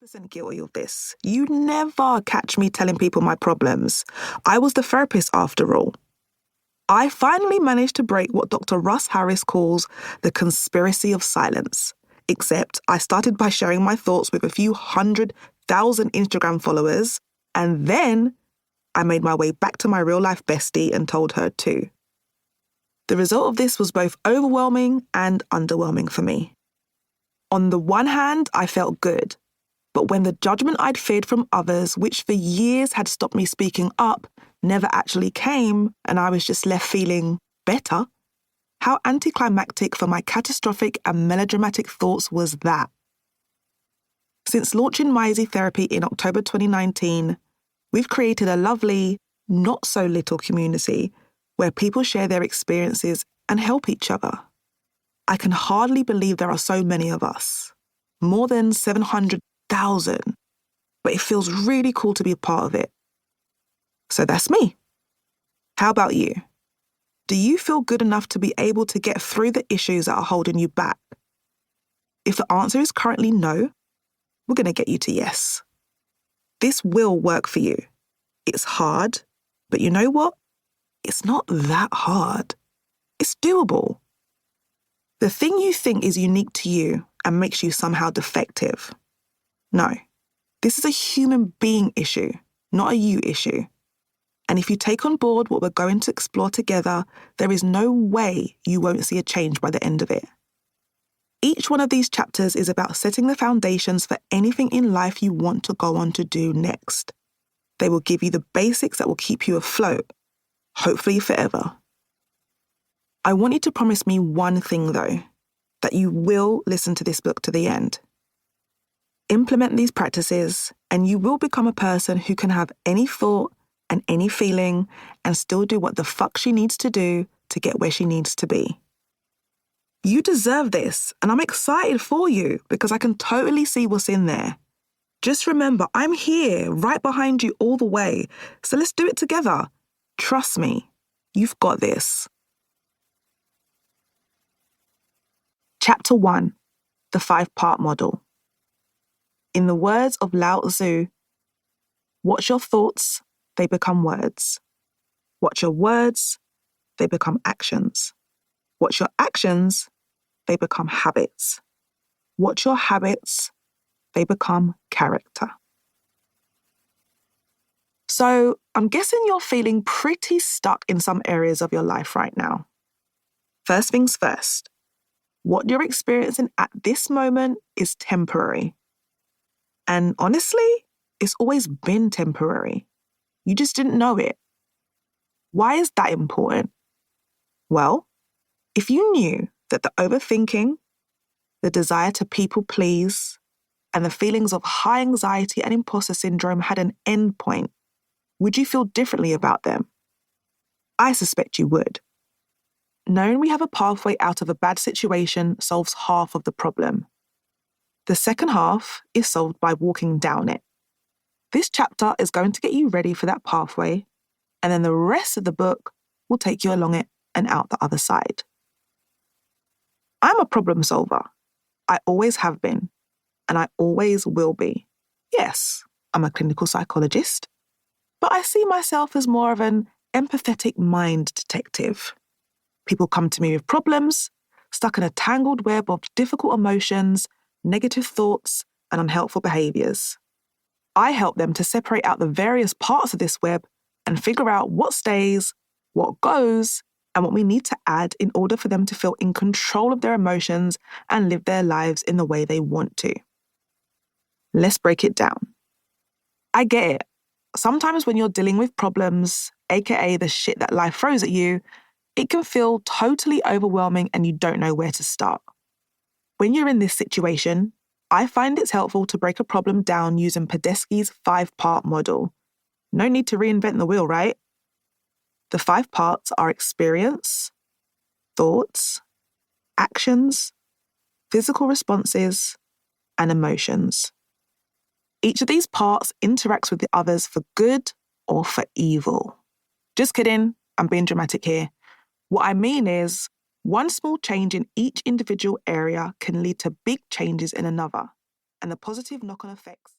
100% guilty of this. You never catch me telling people my problems. I was the therapist after all. I finally managed to break what Dr. Russ Harris calls the conspiracy of silence. Except I started by sharing my thoughts with a few 100,000 Instagram followers, and then I made my way back to my real-life bestie and told her too. The result of this was both overwhelming and underwhelming for me. On the one hand, I felt good. But when the judgment I'd feared from others, which for years had stopped me speaking up, never actually came, and I was just left feeling better, how anticlimactic for my catastrophic and melodramatic thoughts was that? Since launching Mizy Therapy in October 2019, we've created a lovely, not-so-little community where people share their experiences and help each other. I can hardly believe there are so many of us, more than 700,000, but it feels really cool to be a part of it. So that's me. How about you? Do you feel good enough to be able to get through the issues that are holding you back? If the answer is currently no, we're going to get you to yes. This will work for you. It's hard, but you know what? It's not that hard. It's doable. The thing you think is unique to you and makes you somehow defective. No, this is a human being issue, not a you issue. And if you take on board what we're going to explore together, there is no way you won't see a change by the end of it. Each one of these chapters is about setting the foundations for anything in life you want to go on to do next. They will give you the basics that will keep you afloat, hopefully forever. I want you to promise me one thing, though, that you will listen to this book to the end. Implement these practices, and you will become a person who can have any thought and any feeling and still do what the fuck she needs to do to get where she needs to be. You deserve this, and I'm excited for you because I can totally see what's in there. Just remember, I'm here, right behind you all the way, so let's do it together. Trust me, you've got this. Chapter 1, the 5-part model. In the words of Lao Tzu, watch your thoughts, they become words. Watch your words, they become actions. Watch your actions, they become habits. Watch your habits, they become character. So, I'm guessing you're feeling pretty stuck in some areas of your life right now. First things first, what you're experiencing at this moment is temporary. And honestly, it's always been temporary. You just didn't know it. Why is that important? Well, if you knew that the overthinking, the desire to people please, and the feelings of high anxiety and imposter syndrome had an end point, would you feel differently about them? I suspect you would. Knowing we have a pathway out of a bad situation solves half of the problem. The second half is solved by walking down it. This chapter is going to get you ready for that pathway, and then the rest of the book will take you along it and out the other side. I'm a problem solver. I always have been, and I always will be. Yes, I'm a clinical psychologist, but I see myself as more of an empathetic mind detective. People come to me with problems, stuck in a tangled web of difficult emotions, negative thoughts, and unhelpful behaviours. I help them to separate out the various parts of this web and figure out what stays, what goes, and what we need to add in order for them to feel in control of their emotions and live their lives in the way they want to. Let's break it down. I get it. Sometimes when you're dealing with problems, aka the shit that life throws at you, it can feel totally overwhelming and you don't know where to start. When you're in this situation, I find it's helpful to break a problem down using Podesky's 5-part model. No need to reinvent the wheel, right? The 5 parts are experience, thoughts, actions, physical responses, and emotions. Each of these parts interacts with the others for good or for evil. Just kidding, I'm being dramatic here. What I mean is, one small change in each individual area can lead to big changes in another. and the positive knock-on effects